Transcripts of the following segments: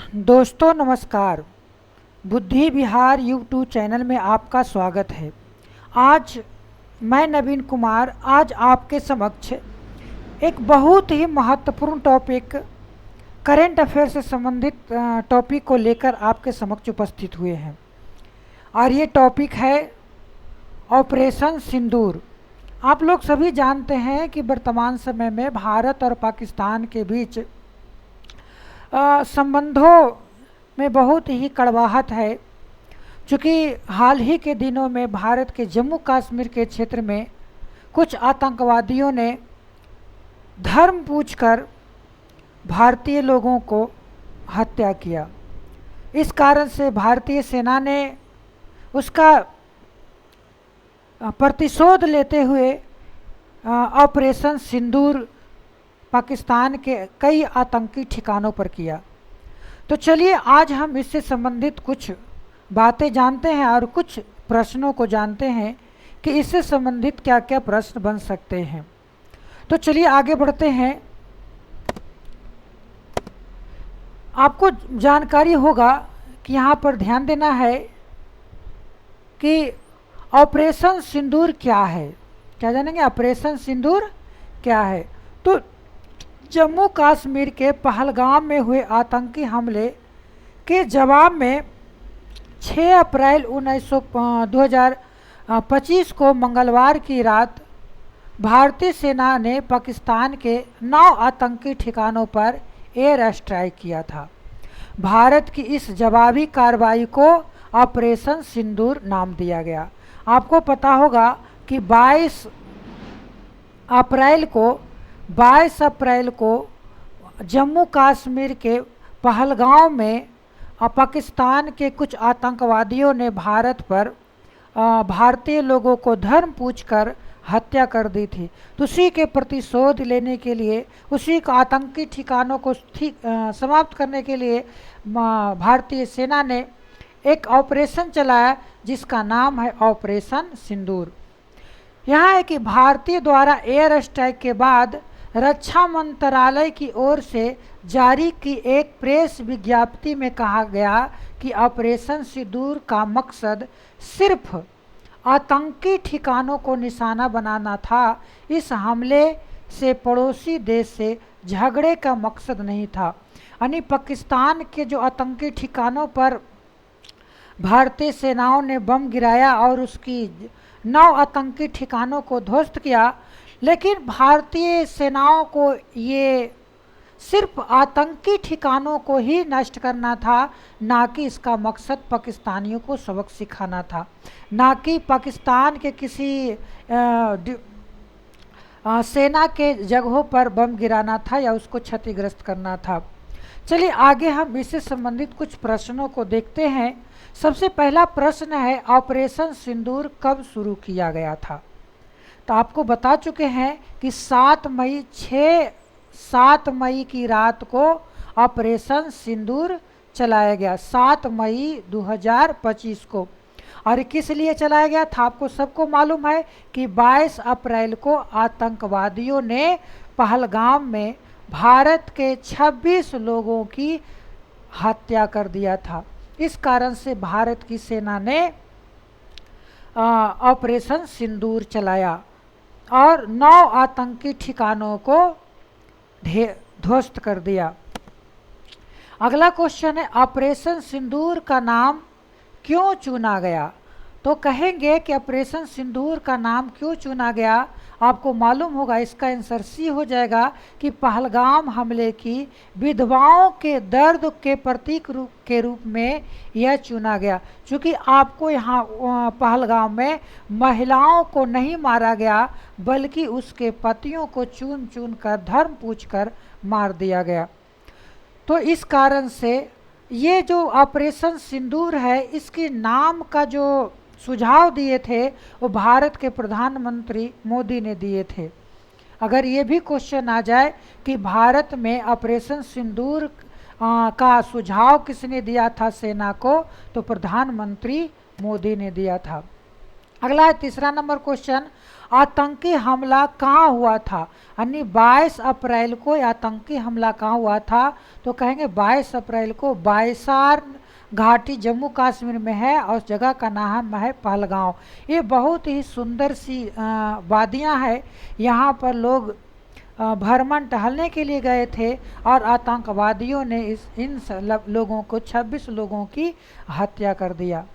दोस्तों नमस्कार। बुद्धि विहार यूट्यूब चैनल में आपका स्वागत है। आज मैं नवीन कुमार आज आपके समक्ष एक बहुत ही महत्वपूर्ण टॉपिक करेंट अफेयर से संबंधित टॉपिक को लेकर आपके समक्ष उपस्थित हुए हैं और ये टॉपिक है ऑपरेशन सिंदूर। आप लोग सभी जानते हैं कि वर्तमान समय में भारत और पाकिस्तान के बीच संबंधों में बहुत ही कड़वाहट है, चूँकि हाल ही के दिनों में भारत के जम्मू कश्मीर के क्षेत्र में कुछ आतंकवादियों ने धर्म पूछकर भारतीय लोगों को हत्या किया। इस कारण से भारतीय सेना ने उसका प्रतिशोध लेते हुए ऑपरेशन सिंदूर पाकिस्तान के कई आतंकी ठिकानों पर किया। तो चलिए आज हम इससे संबंधित कुछ बातें जानते हैं और कुछ प्रश्नों को जानते हैं कि इससे संबंधित क्या क्या प्रश्न बन सकते हैं। तो चलिए आगे बढ़ते हैं। आपको जानकारी होगा कि यहाँ पर ध्यान देना है कि ऑपरेशन सिंदूर क्या है। क्या जानेंगे ऑपरेशन सिंदूर क्या है? तो जम्मू कश्मीर के पहलगाम में हुए आतंकी हमले के जवाब में 6 अप्रैल 2025 को मंगलवार की रात भारतीय सेना ने पाकिस्तान के 9 आतंकी ठिकानों पर एयर स्ट्राइक किया था। भारत की इस जवाबी कार्रवाई को ऑपरेशन सिंदूर नाम दिया गया। आपको पता होगा कि 22 अप्रैल को जम्मू कश्मीर के पहलगाम में पाकिस्तान के कुछ आतंकवादियों ने भारतीय लोगों को धर्म पूछकर हत्या कर दी थी। तो उसी के प्रतिशोध लेने के लिए, उसी का आतंकी ठिकानों को समाप्त करने के लिए भारतीय सेना ने एक ऑपरेशन चलाया जिसका नाम है ऑपरेशन सिंदूर। यहाँ है कि भारतीय द्वारा एयर स्ट्राइक के बाद रक्षा मंत्रालय की ओर से जारी की एक प्रेस विज्ञप्ति में कहा गया कि ऑपरेशन सिंदूर का मकसद सिर्फ आतंकी ठिकानों को निशाना बनाना था। इस हमले से पड़ोसी देश से झगड़े का मकसद नहीं था। यानी पाकिस्तान के जो आतंकी ठिकानों पर भारतीय सेनाओं ने बम गिराया और उसकी 9 आतंकी ठिकानों को ध्वस्त किया, लेकिन भारतीय सेनाओं को ये सिर्फ आतंकी ठिकानों को ही नष्ट करना था, ना कि इसका मकसद पाकिस्तानियों को सबक सिखाना था, ना कि पाकिस्तान के किसी सेना के जगहों पर बम गिराना था या उसको क्षतिग्रस्त करना था। चलिए आगे हम इससे संबंधित कुछ प्रश्नों को देखते हैं। सबसे पहला प्रश्न है ऑपरेशन सिंदूर कब शुरू किया गया था? तो आपको बता चुके हैं कि 7 मई की रात को ऑपरेशन सिंदूर चलाया गया, 7 मई 2025 को। और किस लिए चलाया गया था? आपको सबको मालूम है कि 22 अप्रैल को आतंकवादियों ने पहलगाम में भारत के 26 लोगों की हत्या कर दिया था। इस कारण से भारत की सेना ने ऑपरेशन सिंदूर चलाया और 9 आतंकी ठिकानों को ध्वस्त कर दिया। अगला क्वेश्चन है ऑपरेशन सिंदूर का नाम क्यों चुना गया? तो कहेंगे कि ऑपरेशन सिंदूर का नाम क्यों चुना गया, आपको मालूम होगा। इसका आंसर सी हो जाएगा कि पहलगाम हमले की विधवाओं के दर्द के प्रतीक के रूप में यह चुना गया। क्योंकि आपको यहाँ पहलगाम में महिलाओं को नहीं मारा गया, बल्कि उसके पतियों को चुन चुन कर धर्म पूछकर मार दिया गया। तो इस कारण से ये जो ऑपरेशन सिंदूर है, इसके नाम का जो सुझाव दिए थे वो भारत के प्रधानमंत्री मोदी ने दिए थे। अगर ये भी क्वेश्चन आ जाए कि भारत में ऑपरेशन सिंदूर का सुझाव किसने दिया था सेना को, तो प्रधानमंत्री मोदी ने दिया था। अगला है तीसरा नंबर क्वेश्चन, आतंकी हमला कहाँ हुआ था? यानी 22 अप्रैल को आतंकी हमला कहाँ हुआ था? तो कहेंगे 22 अप्रैल को बाइसार घाटी जम्मू कश्मीर में है और उस जगह का नाम है पहलगांव। ये बहुत ही सुंदर सी वादियाँ हैं। यहाँ पर लोग भ्रमण टहलने के लिए गए थे और आतंकवादियों ने इन लोगों को 26 लोगों की हत्या कर दिया।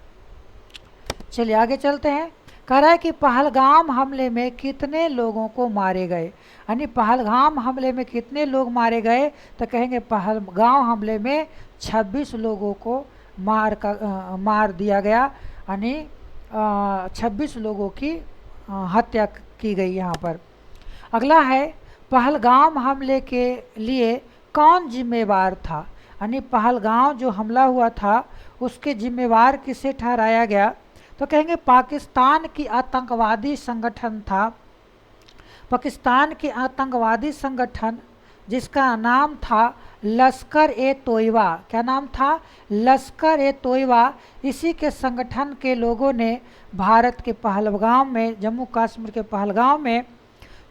चलिए आगे चलते हैं। कह रहा है कि पहलगाम हमले में कितने लोगों को मारे गए? यानी पहलगाम हमले में कितने लोग मारे गए? तो कहेंगे पहलगाम हमले में 26 लोगों को मार दिया गया, यानी 26 लोगों की हत्या की गई यहाँ पर। अगला है, पहलगाम हमले के लिए कौन जिम्मेवार था? यानी पहलगाम जो हमला हुआ था उसके जिम्मेवार किसे ठहराया गया? तो कहेंगे पाकिस्तान की आतंकवादी संगठन था। पाकिस्तान के आतंकवादी संगठन जिसका नाम था लश्कर ए तोयबा। क्या नाम था? लश्कर ए तोयबा। इसी के संगठन के लोगों ने भारत के पहलगाम में, जम्मू कश्मीर के पहलगाम में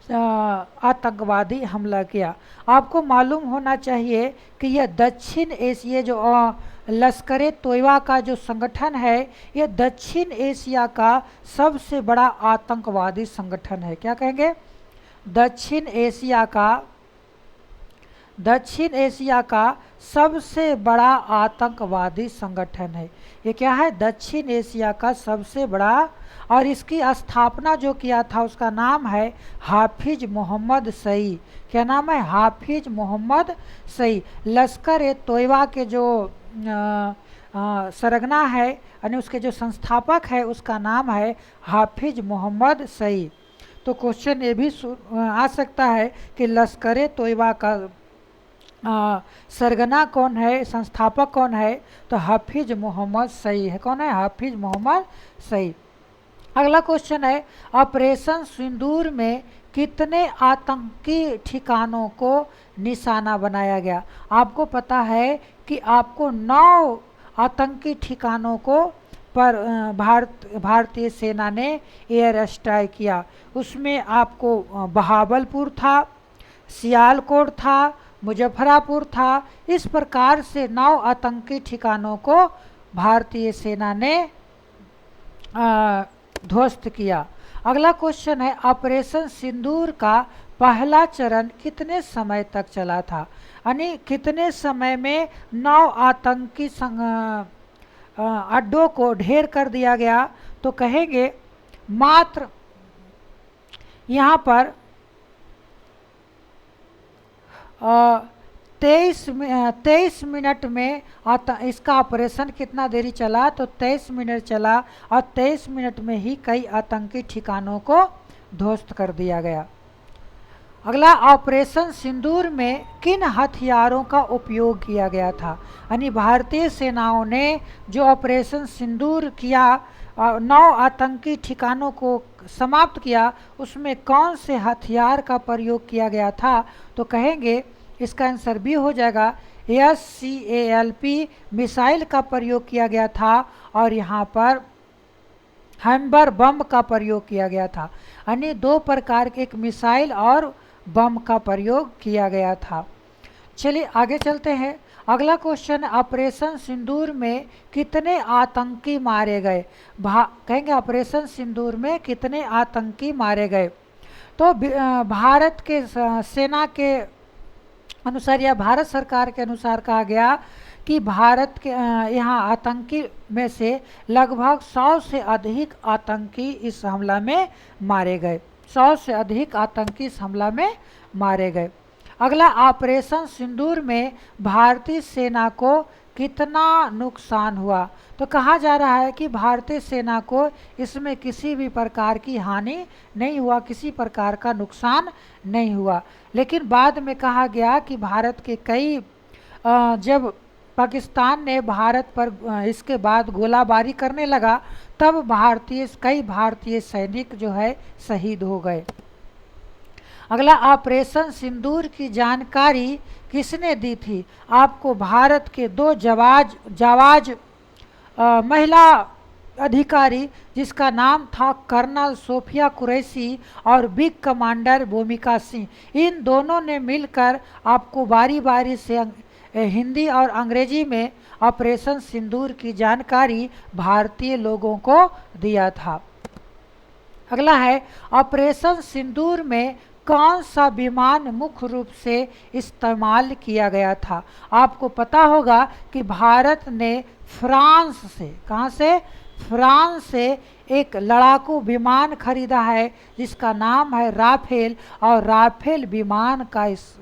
आतंकवादी हमला किया। आपको मालूम होना चाहिए कि यह दक्षिण एशिया जो लश्कर ए तोयबा का जो संगठन है, यह दक्षिण एशिया का सबसे बड़ा आतंकवादी संगठन है। क्या कहेंगे? दक्षिण एशिया का सबसे बड़ा आतंकवादी संगठन है। ये क्या है? दक्षिण एशिया का सबसे बड़ा। और इसकी स्थापना जो किया था उसका नाम है हाफिज मोहम्मद सईद। क्या नाम है? हाफिज मोहम्मद सईद। लश्कर ए तोयबा के जो सरगना है, यानी उसके जो संस्थापक है, उसका नाम है हाफिज मोहम्मद सईद। तो क्वेश्चन ये भी आ सकता है कि लश्कर ए तोयबा का सरगना कौन है, संस्थापक कौन है? तो हाफिज मोहम्मद सईद है। कौन है? हाफिज मोहम्मद सईद। अगला क्वेश्चन है, ऑपरेशन सिंदूर में कितने आतंकी ठिकानों को निशाना बनाया गया? आपको पता है कि आपको 9 आतंकी ठिकानों को पर भारतीय सेना ने एयर स्ट्राइक किया। उसमें आपको बहावलपुर था, सियालकोट था, मुजफ्फरापुर था। इस प्रकार से 9 आतंकी ठिकानों को भारतीय सेना ने ध्वस्त किया। अगला क्वेश्चन है, ऑपरेशन सिंदूर का पहला चरण कितने समय तक चला था? यानी कितने समय में 9 आतंकी अड्डों को ढेर कर दिया गया? तो कहेंगे मात्र यहाँ पर 23 मिनट में इसका ऑपरेशन कितना देरी चला? तो 23 मिनट चला और 23 मिनट में ही कई आतंकी ठिकानों को ध्वस्त कर दिया गया। अगला, ऑपरेशन सिंदूर में किन हथियारों का उपयोग किया गया था? यानी भारतीय सेनाओं ने जो ऑपरेशन सिंदूर किया, 9 आतंकी ठिकानों को समाप्त किया, उसमें कौन से हथियार का प्रयोग किया गया था? तो कहेंगे इसका आंसर भी हो जाएगा SCALP मिसाइल का प्रयोग किया गया था और यहाँ पर हैम्बर बम का प्रयोग किया गया था। यानी 2 प्रकार के, एक मिसाइल और बम का प्रयोग किया गया था। चलिए आगे चलते हैं। अगला क्वेश्चन, ऑपरेशन सिंदूर में कितने आतंकी मारे गए? कहेंगे ऑपरेशन सिंदूर में कितने आतंकी मारे गए? तो भारत के सेना के अनुसार या भारत सरकार के अनुसार कहा गया कि भारत के यहाँ आतंकी में से लगभग 100 से अधिक आतंकी इस हमला में मारे गए। 100 से अधिक आतंकी इस हमला में मारे गए। अगला, ऑपरेशन सिंदूर में भारतीय सेना को कितना नुकसान हुआ? तो कहा जा रहा है कि भारतीय सेना को इसमें किसी भी प्रकार की हानि नहीं हुआ, किसी प्रकार का नुकसान नहीं हुआ। लेकिन बाद में कहा गया कि भारत के कई जब पाकिस्तान ने भारत पर इसके बाद गोलाबारी करने लगा, तब कई भारतीय सैनिक जो है शहीद हो गए। अगला, ऑपरेशन सिंदूर की जानकारी किसने दी थी? आपको भारत के 2 जाबाज महिला अधिकारी जिसका नाम था कर्नल सोफिया कुरैशी और बिग कमांडर भूमिका सिंह, इन दोनों ने मिलकर आपको बारी बारी से हिंदी और अंग्रेजी में ऑपरेशन सिंदूर की जानकारी भारतीय लोगों को दिया था। अगला है, ऑपरेशन सिंदूर में कौन सा विमान मुख्य रूप से इस्तेमाल किया गया था? आपको पता होगा कि भारत ने फ्रांस से, कहाँ से? फ्रांस से एक लड़ाकू विमान खरीदा है जिसका नाम है राफेल, और राफेल विमान का इस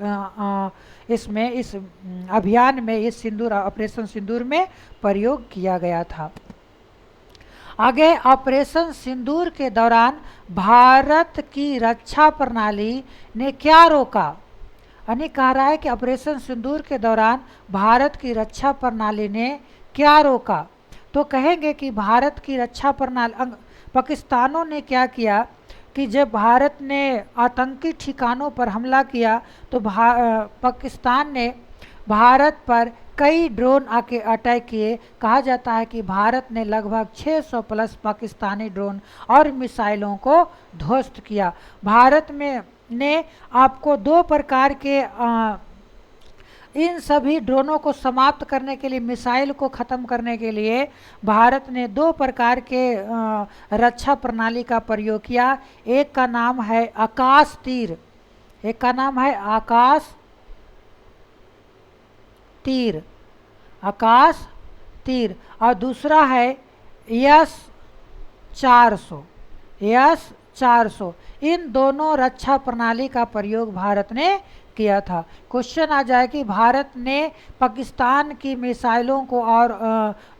अभियान में, इस सिंदूर ऑपरेशन सिंदूर में प्रयोग किया गया था। आगे, ऑपरेशन सिंदूर के दौरान भारत की रक्षा प्रणाली ने क्या रोका? यानी कह रहा है कि ऑपरेशन सिंदूर के दौरान भारत की रक्षा प्रणाली ने क्या रोका? तो कहेंगे कि भारत की रक्षा प्रणाली, पाकिस्तानों ने क्या किया कि जब भारत ने आतंकी ठिकानों पर हमला किया तो पाकिस्तान ने भारत पर कई ड्रोन आके अटैक किए। कहा जाता है कि भारत ने लगभग 600 प्लस पाकिस्तानी ड्रोन और मिसाइलों को ध्वस्त किया। भारत में ने आपको दो प्रकार के इन सभी ड्रोनों को समाप्त करने के लिए, मिसाइल को ख़त्म करने के लिए भारत ने दो प्रकार के रक्षा प्रणाली का प्रयोग किया। एक का नाम है आकाश तीर, एक का नाम है आकाश तीर, आकाश तीर, और दूसरा है S-400, S-400। इन दोनों रक्षा प्रणाली का प्रयोग भारत ने किया था। क्वेश्चन आ जाए कि भारत ने पाकिस्तान की मिसाइलों को और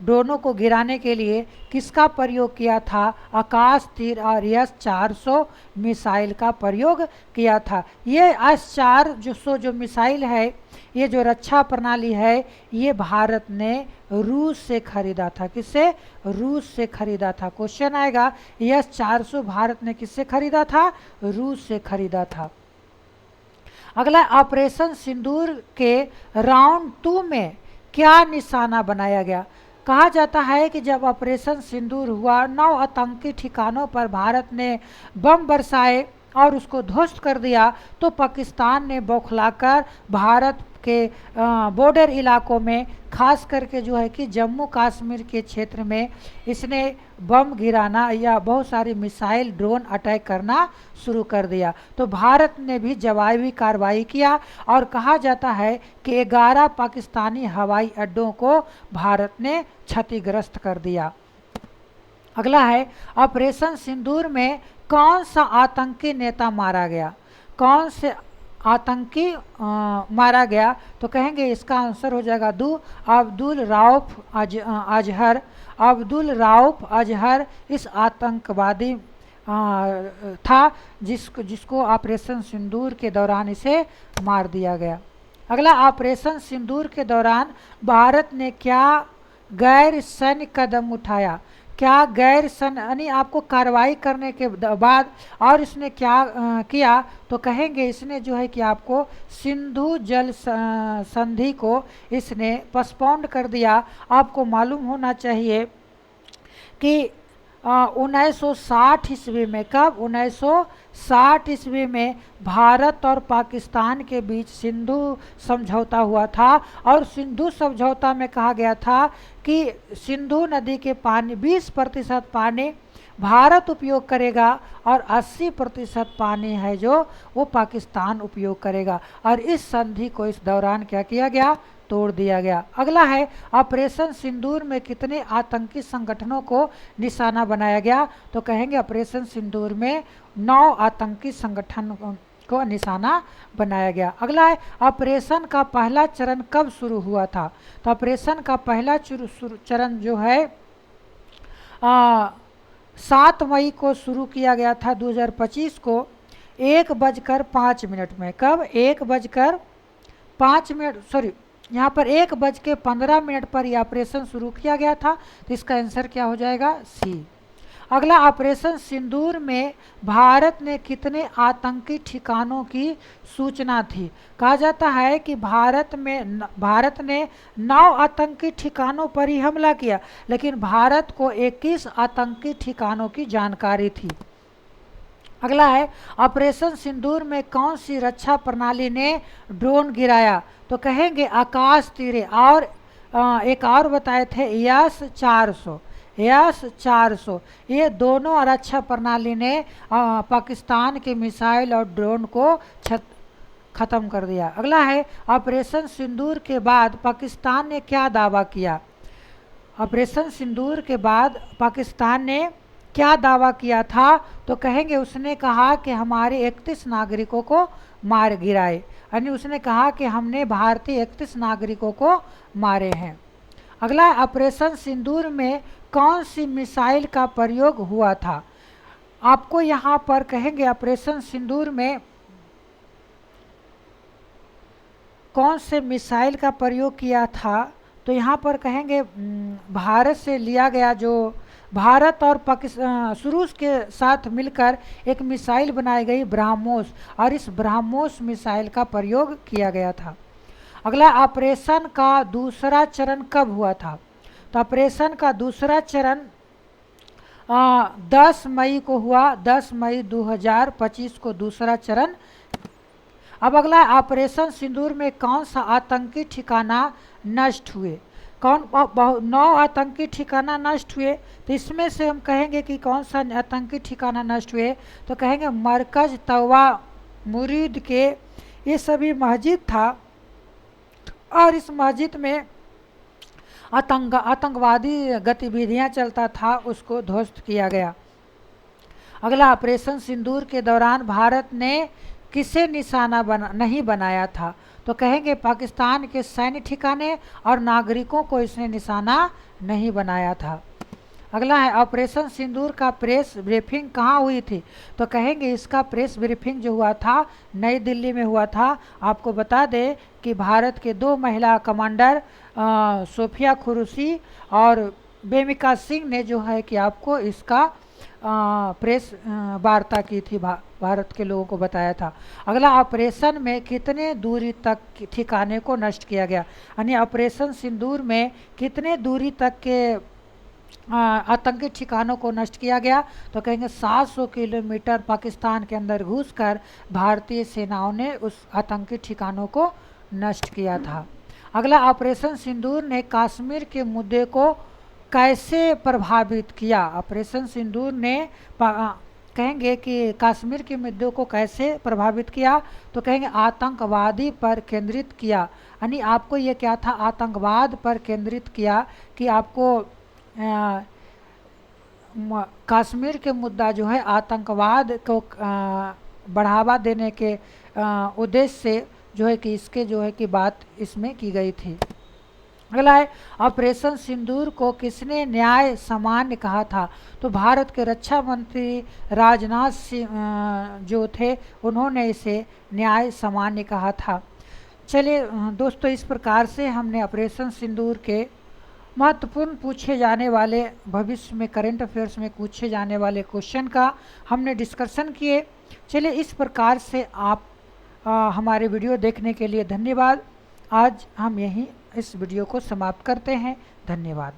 ड्रोनों को गिराने के लिए किसका प्रयोग किया था? आकाश तीर और S-400 मिसाइल का प्रयोग किया था। ये S-400 जो मिसाइल है, ये जो रक्षा प्रणाली है, ये भारत ने रूस से खरीदा था। किससे? रूस से खरीदा था। क्वेश्चन आएगा, S-400 भारत ने किससे खरीदा था? रूस से खरीदा था। अगला, ऑपरेशन सिंदूर के राउंड 2 में क्या निशाना बनाया गया? कहा जाता है कि जब ऑपरेशन सिंदूर हुआ, 9 आतंकी ठिकानों पर भारत ने बम बरसाए और उसको ध्वस्त कर दिया, तो पाकिस्तान ने बौखलाकर भारत के बॉर्डर इलाकों में, खास करके जो है कि जम्मू कश्मीर के क्षेत्र में इसने बम गिराना या बहुत सारी मिसाइल ड्रोन अटैक करना शुरू कर दिया। तो भारत ने भी जवाबी कार्रवाई किया और कहा जाता है कि 11 पाकिस्तानी हवाई अड्डों को भारत ने क्षतिग्रस्त कर दिया। अगला है, ऑपरेशन सिंदूर में कौन सा आतंकी नेता मारा गया? कौन से आतंकी मारा गया? तो कहेंगे इसका आंसर हो जाएगा अब्दुल राउफ अजहर। अब्दुल राउफ अजहर इस आतंकवादी था जिसको ऑपरेशन सिंदूर के दौरान इसे मार दिया गया। अगला, ऑपरेशन सिंदूर के दौरान भारत ने क्या गैर सैन्य कदम उठाया? क्या गैर सैन्य, यानी आपको कार्रवाई करने के बाद और इसने क्या किया? तो कहेंगे इसने जो है कि आपको सिंधु जल संधि को इसने पोस्टपोन्ड कर दिया। आपको मालूम होना चाहिए कि 1960 ईस्वी में, कब? 1960 ईस्वी में भारत और पाकिस्तान के बीच सिंधु समझौता हुआ था, और सिंधु समझौता में कहा गया था कि सिंधु नदी के पानी 20% पानी भारत उपयोग करेगा और 80% पानी है जो वो पाकिस्तान उपयोग करेगा, और इस संधि को इस दौरान क्या किया गया? तोड़ दिया गया। अगला है, ऑपरेशन सिंदूर में कितने आतंकी संगठनों को निशाना बनाया गया? तो कहेंगे ऑपरेशन सिंदूर में 9 आतंकी संगठन को निशाना बनाया गया। अगला है, ऑपरेशन का पहला चरण कब शुरू हुआ था? तो ऑपरेशन का पहला चरण जो है 7 मई को शुरू किया गया था 2025 को 1:05 में। कब? 1:05, सॉरी, यहाँ पर 1:15 पर यह ऑपरेशन शुरू किया गया था। तो इसका आंसर क्या हो जाएगा? सी। अगला, ऑपरेशन सिंदूर में भारत ने कितने आतंकी ठिकानों की सूचना थी? कहा जाता है कि भारत ने 9 आतंकी ठिकानों पर ही हमला किया, लेकिन भारत को 21 आतंकी ठिकानों की जानकारी थी। अगला है, ऑपरेशन सिंदूर में कौन सी रक्षा प्रणाली ने ड्रोन गिराया? तो कहेंगे आकाश तीर। और एक और बताए थे यस 400। ये दोनों रक्षा प्रणाली ने पाकिस्तान के मिसाइल और ड्रोन को खत्म कर दिया। अगला है, ऑपरेशन सिंदूर के बाद पाकिस्तान ने क्या दावा किया? ऑपरेशन सिंदूर के बाद पाकिस्तान ने क्या दावा किया था? तो कहेंगे उसने कहा कि हमारे 31 नागरिकों को मार गिराए, यानी उसने कहा कि हमने भारतीय 31 नागरिकों को मारे हैं। अगला, ऑपरेशन सिंदूर में कौन सी मिसाइल का प्रयोग हुआ था? आपको यहाँ पर कहेंगे ऑपरेशन सिंदूर में कौन से मिसाइल का प्रयोग किया था? तो यहाँ पर कहेंगे भारत से लिया गया, जो भारत और पाकिस्तान रूस के साथ मिलकर एक मिसाइल बनाई गई ब्रह्मोस, और इस ब्रह्मोस मिसाइल का प्रयोग किया गया था। अगला, ऑपरेशन का दूसरा चरण कब हुआ था? तो ऑपरेशन का दूसरा चरण 10 मई को हुआ, 10 मई 2025 को दूसरा चरण। अब अगला, ऑपरेशन सिंदूर में कौन सा आतंकी ठिकाना नष्ट हुए? 9 आतंकी ठिकाना नष्ट हुए। तो इसमें से हम कहेंगे कि कौन सा आतंकी ठिकाना नष्ट हुए? तो कहेंगे मरकज, तवा, मुरीद के, ये सभी मस्जिद था, और इस मस्जिद में आतंकवादी गतिविधियां चलता था, उसको ध्वस्त किया गया। अगला, ऑपरेशन सिंदूर के दौरान भारत ने किसे निशाना नहीं बनाया था? तो कहेंगे पाकिस्तान के सैन्य ठिकाने और नागरिकों को इसने निशाना नहीं बनाया था। अगला है, ऑपरेशन सिंदूर का प्रेस ब्रीफिंग कहाँ हुई थी? तो कहेंगे इसका प्रेस ब्रीफिंग जो हुआ था नई दिल्ली में हुआ था। आपको बता दें कि भारत के 2 महिला कमांडर सोफिया खुरूसी और बेमिका सिंह ने जो है कि आपको इसका प्रेस वार्ता की थी, भारत के लोगों को बताया था। अगला, ऑपरेशन में कितने दूरी तक ठिकाने को नष्ट किया गया? यानी ऑपरेशन सिंदूर में कितने दूरी तक के आतंकी ठिकानों को नष्ट किया गया? तो कहेंगे 700 किलोमीटर पाकिस्तान के अंदर घुसकर भारतीय सेनाओं ने उस आतंकी ठिकानों को नष्ट किया था। अगला, ऑपरेशन सिंदूर ने कश्मीर के मुद्दे को कैसे प्रभावित किया? ऑपरेशन सिंदूर ने कहेंगे कि कश्मीर के मुद्दे को कैसे प्रभावित किया? तो कहेंगे आतंकवादी पर केंद्रित किया। यानी आपको ये क्या था? आतंकवाद पर केंद्रित किया कि आपको कश्मीर के मुद्दा जो है आतंकवाद को बढ़ावा देने के उद्देश्य से जो है कि इसके जो है कि बात इसमें की गई थी। अगला है, ऑपरेशन सिंदूर को किसने न्याय सामान्य कहा था? तो भारत के रक्षा मंत्री राजनाथ सिंह जो थे, उन्होंने इसे न्याय सामान्य कहा था। चलिए दोस्तों, इस प्रकार से हमने ऑपरेशन सिंदूर के महत्वपूर्ण पूछे जाने वाले, भविष्य में करंट अफेयर्स में पूछे जाने वाले क्वेश्चन का हमने डिस्कशन किए। चलिए, इस प्रकार से आप हमारे वीडियो देखने के लिए धन्यवाद। आज हम यहीं इस वीडियो को समाप्त करते हैं। धन्यवाद।